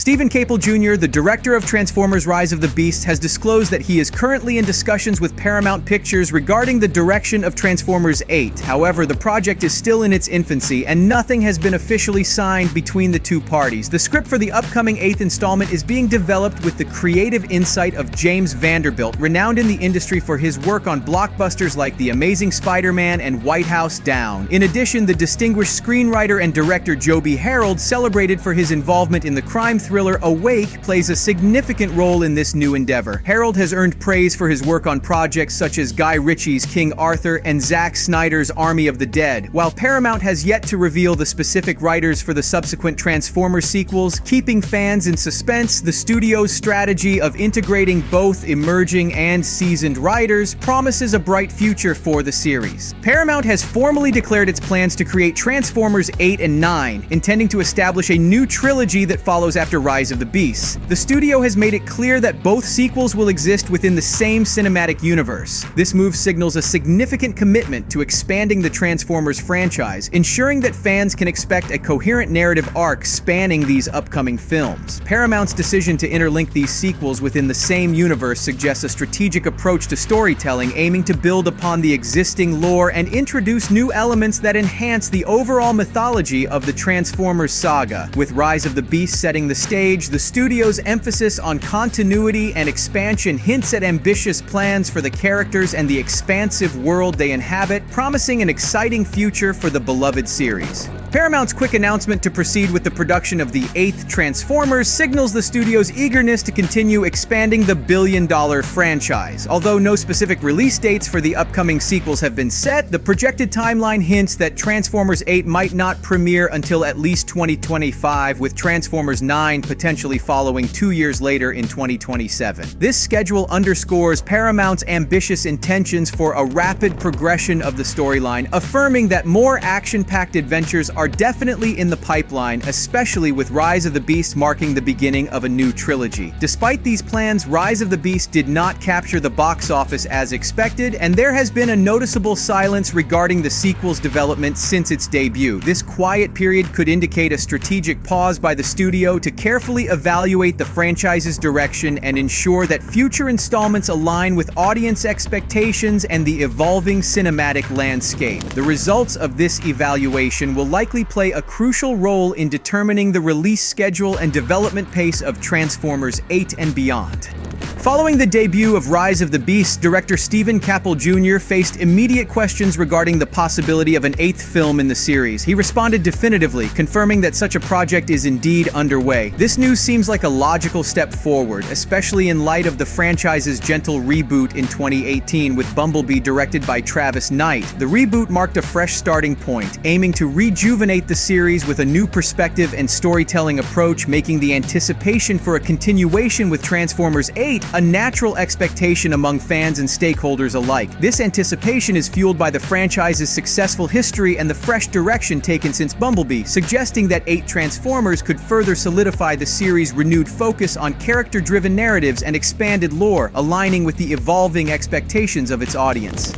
Stephen Caple Jr., the director of Transformers Rise of the Beasts, has disclosed that he is currently in discussions with Paramount Pictures regarding the direction of Transformers 8. However, the project is still in its infancy, and nothing has been officially signed between the two parties. The script for the upcoming 8th installment is being developed with the creative insight of James Vanderbilt, renowned in the industry for his work on blockbusters like The Amazing Spider-Man and White House Down. In addition, the distinguished screenwriter and director Joby Harold, celebrated for his involvement in the crime thriller Awake, plays a significant role in this new endeavor. Harold has earned praise for his work on projects such as Guy Ritchie's King Arthur and Zack Snyder's Army of the Dead. While Paramount has yet to reveal the specific writers for the subsequent Transformers sequels, keeping fans in suspense, the studio's strategy of integrating both emerging and seasoned writers promises a bright future for the series. Paramount has formally declared its plans to create Transformers 8 and 9, intending to establish a new trilogy that follows after Rise of the Beasts. The studio has made it clear that both sequels will exist within the same cinematic universe. This move signals a significant commitment to expanding the Transformers franchise, ensuring that fans can expect a coherent narrative arc spanning these upcoming films. Paramount's decision to interlink these sequels within the same universe suggests a strategic approach to storytelling, aiming to build upon the existing lore and introduce new elements that enhance the overall mythology of the Transformers saga. With Rise of the Beasts setting the stage, the studio's emphasis on continuity and expansion hints at ambitious plans for the characters and the expansive world they inhabit, promising an exciting future for the beloved series. Paramount's quick announcement to proceed with the production of the 8th Transformers signals the studio's eagerness to continue expanding the billion-dollar franchise. Although no specific release dates for the upcoming sequels have been set, the projected timeline hints that Transformers 8 might not premiere until at least 2025, with Transformers 9 potentially following 2 years later in 2027. This schedule underscores Paramount's ambitious intentions for a rapid progression of the storyline, affirming that more action-packed adventures are definitely in the pipeline, especially with Rise of the Beast marking the beginning of a new trilogy. Despite these plans, Rise of the Beast did not capture the box office as expected, and there has been a noticeable silence regarding the sequel's development since its debut. This quiet period could indicate a strategic pause by the studio to carefully evaluate the franchise's direction and ensure that future installments align with audience expectations and the evolving cinematic landscape. The results of this evaluation will likely play a crucial role in determining the release schedule and development pace of Transformers 8 and beyond. Following the debut of Rise of the Beasts, director Stephen Caple Jr. faced immediate questions regarding the possibility of an 8th film in the series. He responded definitively, confirming that such a project is indeed underway. This news seems like a logical step forward, especially in light of the franchise's gentle reboot in 2018 with Bumblebee directed by Travis Knight. The reboot marked a fresh starting point, aiming to rejuvenate the series with a new perspective and storytelling approach, making the anticipation for a continuation with Transformers 8 a natural expectation among fans and stakeholders alike. This anticipation is fueled by the franchise's successful history and the fresh direction taken since Bumblebee, suggesting that 8 Transformers could further solidify the series' renewed focus on character-driven narratives and expanded lore, aligning with the evolving expectations of its audience.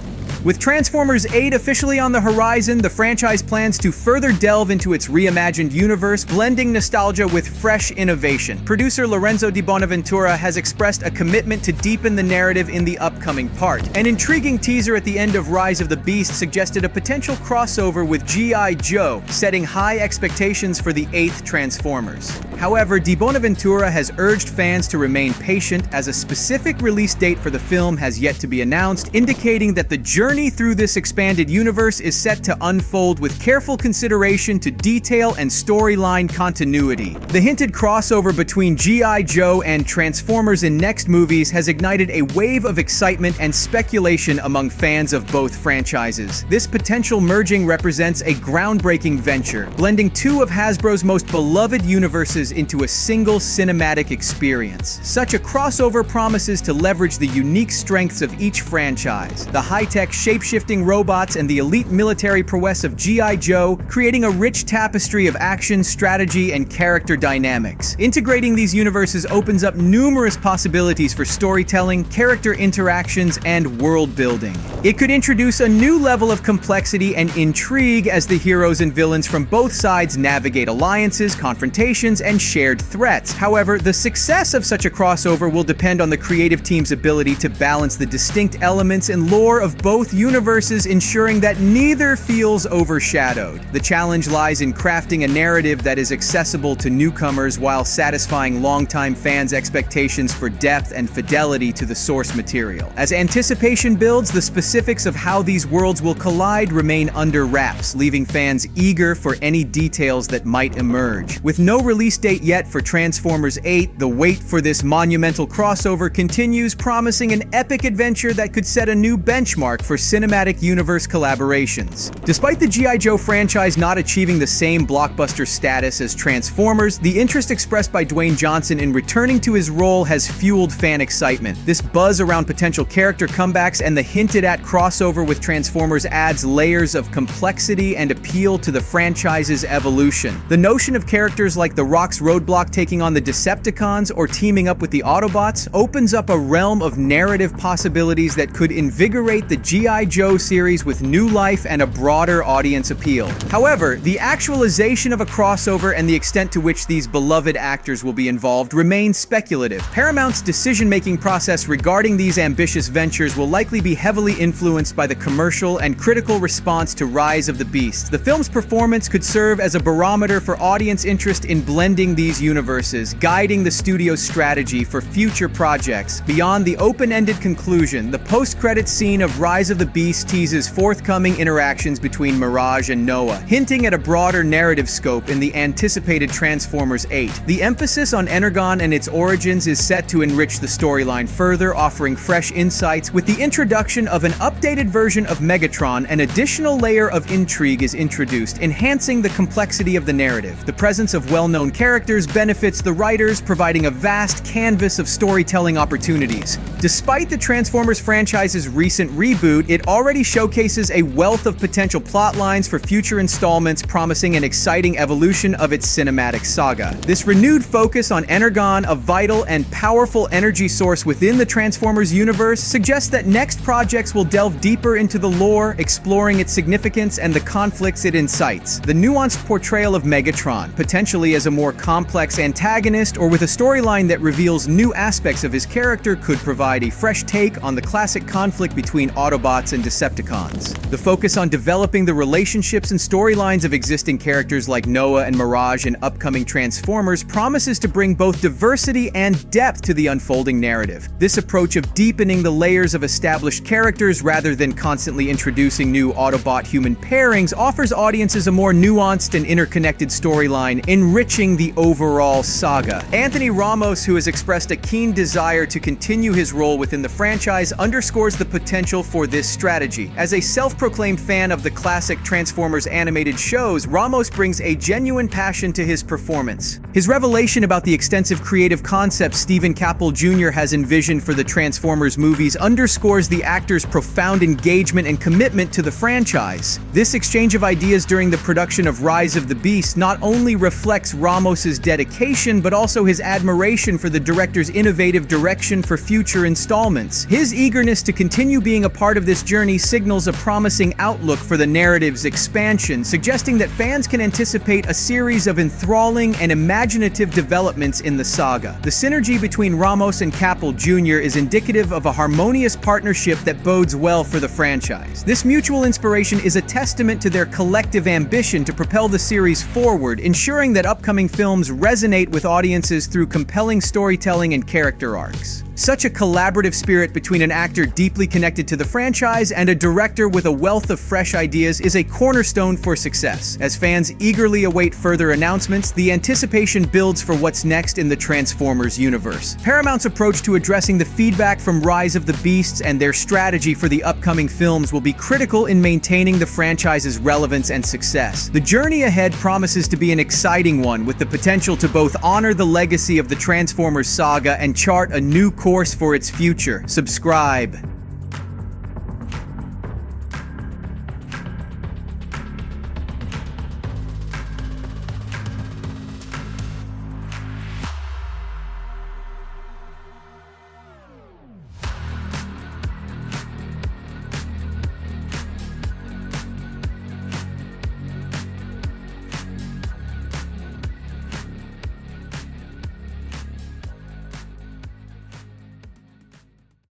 With Transformers 8 officially on the horizon, the franchise plans to further delve into its reimagined universe, blending nostalgia with fresh innovation. Producer Lorenzo Di Bonaventura has expressed a commitment to deepen the narrative in the upcoming part. An intriguing teaser at the end of Rise of the Beast suggested a potential crossover with G.I. Joe, setting high expectations for the 8th Transformers. However, Di Bonaventura has urged fans to remain patient, as a specific release date for the film has yet to be announced, indicating that the journey through this expanded universe is set to unfold with careful consideration to detail and storyline continuity. The hinted crossover between G.I. Joe and Transformers in next movies has ignited a wave of excitement and speculation among fans of both franchises. This potential merging represents a groundbreaking venture, blending two of Hasbro's most beloved universes into a single cinematic experience. Such a crossover promises to leverage the unique strengths of each franchise. The high-tech shape-shifting robots, and the elite military prowess of G.I. Joe, creating a rich tapestry of action, strategy, and character dynamics. Integrating these universes opens up numerous possibilities for storytelling, character interactions, and world building. It could introduce a new level of complexity and intrigue as the heroes and villains from both sides navigate alliances, confrontations, and shared threats. However, the success of such a crossover will depend on the creative team's ability to balance the distinct elements and lore of both universes, ensuring that neither feels overshadowed. The challenge lies in crafting a narrative that is accessible to newcomers while satisfying longtime fans' expectations for depth and fidelity to the source material. As anticipation builds, the specifics of how these worlds will collide remain under wraps, leaving fans eager for any details that might emerge. With no release date yet for Transformers 8, the wait for this monumental crossover continues, promising an epic adventure that could set a new benchmark for cinematic universe collaborations. Despite the G.I. Joe franchise not achieving the same blockbuster status as Transformers, the interest expressed by Dwayne Johnson in returning to his role has fueled fan excitement. This buzz around potential character comebacks and the hinted-at crossover with Transformers adds layers of complexity and appeal to the franchise's evolution. The notion of characters like The Rock's Roadblock taking on the Decepticons or teaming up with the Autobots opens up a realm of narrative possibilities that could invigorate the G.I. Joe series with new life and a broader audience appeal. However, the actualization of a crossover and the extent to which these beloved actors will be involved remains speculative. Paramount's decision-making process regarding these ambitious ventures will likely be heavily influenced by the commercial and critical response to Rise of the Beasts. The film's performance could serve as a barometer for audience interest in blending these universes, guiding the studio's strategy for future projects. Beyond the open-ended conclusion, the post-credits scene of Rise of the Beast teases forthcoming interactions between Mirage and Noah, hinting at a broader narrative scope in the anticipated Transformers 8. The emphasis on Energon and its origins is set to enrich the storyline further, offering fresh insights. With the introduction of an updated version of Megatron, an additional layer of intrigue is introduced, enhancing the complexity of the narrative. The presence of well-known characters benefits the writers, providing a vast canvas of storytelling opportunities. Despite the Transformers franchise's recent reboot, it already showcases a wealth of potential plot lines for future installments, promising an exciting evolution of its cinematic saga. This renewed focus on Energon, a vital and powerful energy source within the Transformers universe, suggests that next projects will delve deeper into the lore, exploring its significance and the conflicts it incites. The nuanced portrayal of Megatron, potentially as a more complex antagonist or with a storyline that reveals new aspects of his character, could provide a fresh take on the classic conflict between Autobots and Decepticons. The focus on developing the relationships and storylines of existing characters like Noah and Mirage in upcoming Transformers promises to bring both diversity and depth to the unfolding narrative. This approach of deepening the layers of established characters rather than constantly introducing new Autobot-human pairings offers audiences a more nuanced and interconnected storyline, enriching the overall saga. Anthony Ramos, who has expressed a keen desire to continue his role within the franchise, underscores the potential for this strategy. As a self-proclaimed fan of the classic Transformers animated shows, Ramos brings a genuine passion to his performance. His revelation about the extensive creative concepts Stephen Caple Jr. has envisioned for the Transformers movies underscores the actor's profound engagement and commitment to the franchise. This exchange of ideas during the production of Rise of the Beast not only reflects Ramos's dedication, but also his admiration for the director's innovative direction for future installments. His eagerness to continue being a part of this journey signals a promising outlook for the narrative's expansion, suggesting that fans can anticipate a series of enthralling and imaginative developments in the saga. The synergy between Ramos and Caple Jr. is indicative of a harmonious partnership that bodes well for the franchise. This mutual inspiration is a testament to their collective ambition to propel the series forward, ensuring that upcoming films resonate with audiences through compelling storytelling and character arcs. Such a collaborative spirit between an actor deeply connected to the franchise and a director with a wealth of fresh ideas is a cornerstone for success. As fans eagerly await further announcements, the anticipation builds for what's next in the Transformers universe. Paramount's approach to addressing the feedback from Rise of the Beasts and their strategy for the upcoming films will be critical in maintaining the franchise's relevance and success. The journey ahead promises to be an exciting one, with the potential to both honor the legacy of the Transformers saga and chart a new course for its future. Subscribe.